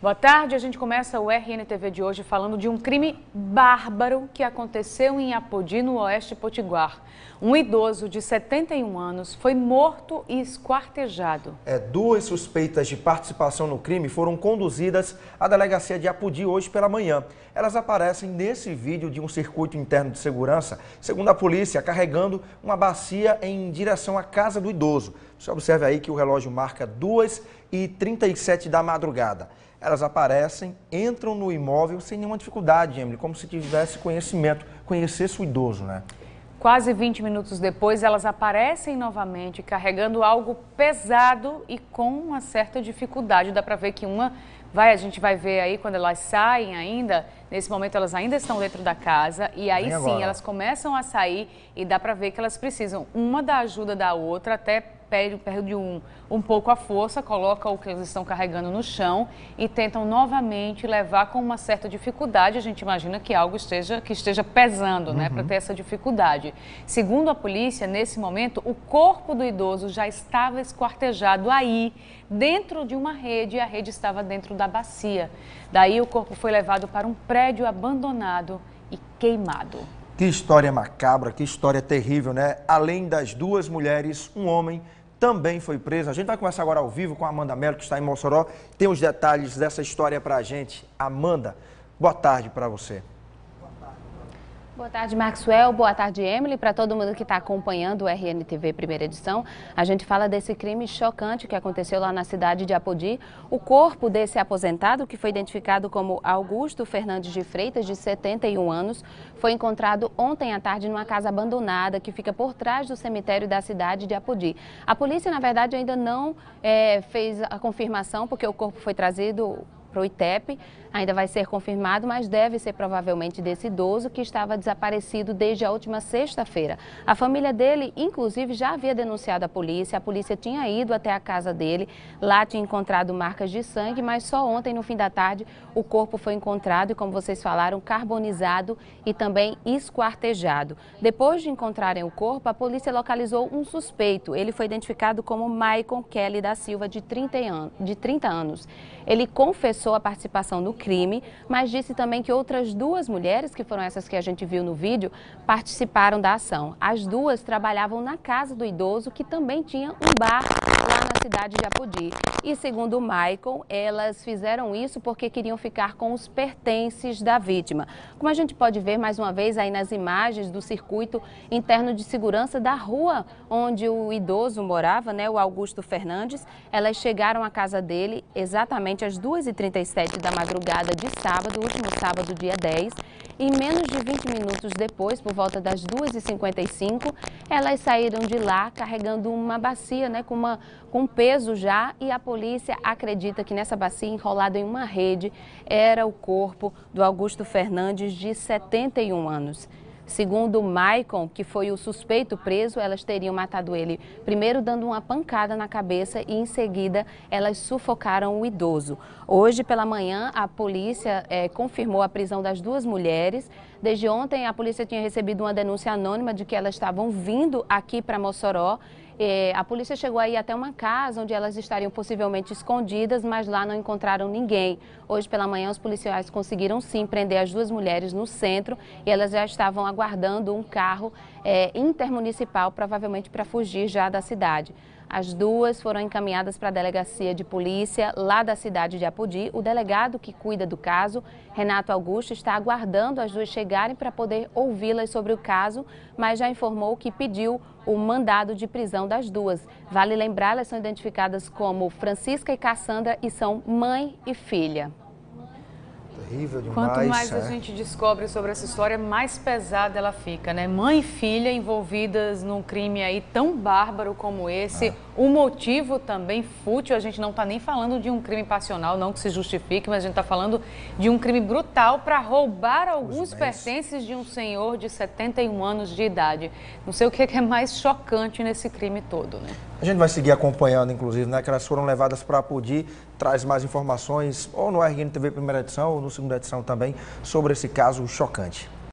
Boa tarde, a gente começa o RNTV de hoje falando de um crime bárbaro que aconteceu em Apodi, no Oeste Potiguar. Um idoso de 71 anos foi morto e esquartejado. Duas suspeitas de participação no crime foram conduzidas à delegacia de Apodi hoje pela manhã. Elas aparecem nesse vídeo de um circuito interno de segurança, segundo a polícia, carregando uma bacia em direção à casa do idoso. Você observe aí que o relógio marca 2h37 da madrugada. Elas aparecem, entram no imóvel sem nenhuma dificuldade, Emily, como se tivesse conhecimento, conhecesse o idoso, né? Quase 20 minutos depois, elas aparecem novamente, carregando algo pesado e com uma certa dificuldade. Dá para ver que a gente vai ver aí quando elas saem ainda, nesse momento elas ainda estão dentro da casa e aí sim elas começam a sair e dá para ver que elas precisam uma da ajuda da outra, até perde um pouco a força, coloca o que eles estão carregando no chão e tentam novamente levar com uma certa dificuldade. A gente imagina que algo esteja pesando, né, para ter essa dificuldade. Segundo a polícia, nesse momento, o corpo do idoso já estava esquartejado aí, dentro de uma rede, e a rede estava dentro da bacia. Daí o corpo foi levado para um prédio abandonado e queimado. Que história macabra, que história terrível, né? Além das duas mulheres, um homem também foi preso. A gente vai conversar agora ao vivo com a Amanda Mello, que está em Mossoró. Tem os detalhes dessa história para a gente. Amanda, boa tarde para você. Boa tarde, Maxwell. Boa tarde, Emily. Para todo mundo que está acompanhando o RNTV Primeira Edição, a gente fala desse crime chocante que aconteceu lá na cidade de Apodi. O corpo desse aposentado, que foi identificado como Augusto Fernandes de Freitas, de 71 anos, foi encontrado ontem à tarde numa casa abandonada que fica por trás do cemitério da cidade de Apodi. A polícia, na verdade, ainda não fez a confirmação, porque o corpo foi trazido para o ITEP, ainda vai ser confirmado, mas deve ser provavelmente desse idoso que estava desaparecido desde a última sexta-feira. A família dele, inclusive, já havia denunciado a polícia tinha ido até a casa dele, lá tinha encontrado marcas de sangue, mas só ontem, no fim da tarde, o corpo foi encontrado e, como vocês falaram, carbonizado e também esquartejado. Depois de encontrarem o corpo, a polícia localizou um suspeito. Ele foi identificado como Maicon Kelly da Silva, de 30 anos. Ele confessou a participação no crime, mas disse também que outras duas mulheres, que foram essas que a gente viu no vídeo, participaram da ação. As duas trabalhavam na casa do idoso, que também tinha um bar lá na cidade de Apodi. E segundo o Maicon, elas fizeram isso porque queriam ficar com os pertences da vítima. Como a gente pode ver mais uma vez aí nas imagens do circuito interno de segurança da rua onde o idoso morava, né, o Augusto Fernandes, elas chegaram à casa dele exatamente às 2h37 da madrugada de sábado, último sábado, dia 10, e menos de 20 minutos depois, por volta das 2h55, elas saíram de lá carregando uma bacia, né, com peso já, e a polícia acredita que nessa bacia, enrolado em uma rede, era o corpo do Augusto Fernandes, de 71 anos. Segundo Maicon, que foi o suspeito preso, elas teriam matado ele primeiro dando uma pancada na cabeça e em seguida elas sufocaram o idoso. Hoje pela manhã a polícia confirmou a prisão das duas mulheres. Desde ontem a polícia tinha recebido uma denúncia anônima de que elas estavam vindo aqui para Mossoró. A polícia chegou aí até uma casa onde elas estariam possivelmente escondidas, mas lá não encontraram ninguém. Hoje pela manhã os policiais conseguiram sim prender as duas mulheres no centro e elas já estavam aguardando um carro intermunicipal, provavelmente para fugir já da cidade. As duas foram encaminhadas para a delegacia de polícia lá da cidade de Apodi. O delegado que cuida do caso, Renato Augusto, está aguardando as duas chegarem para poder ouvi-las sobre o caso, mas já informou que pediu o mandado de prisão das duas. Vale lembrar, elas são identificadas como Francisca e Cassandra e são mãe e filha. Terrível demais. Quanto mais a gente descobre sobre essa história, mais pesada ela fica, né? Mãe e filha envolvidas num crime aí tão bárbaro como esse. O motivo também fútil, a gente não está nem falando de um crime passional, não que se justifique, mas a gente está falando de um crime brutal para roubar alguns pertences de um senhor de 71 anos de idade. Não sei o que é mais chocante nesse crime todo, né? A gente vai seguir acompanhando, inclusive, né, que elas foram levadas para Apodi. Traz mais informações ou no RNTV Primeira Edição ou no Segunda Edição também sobre esse caso chocante.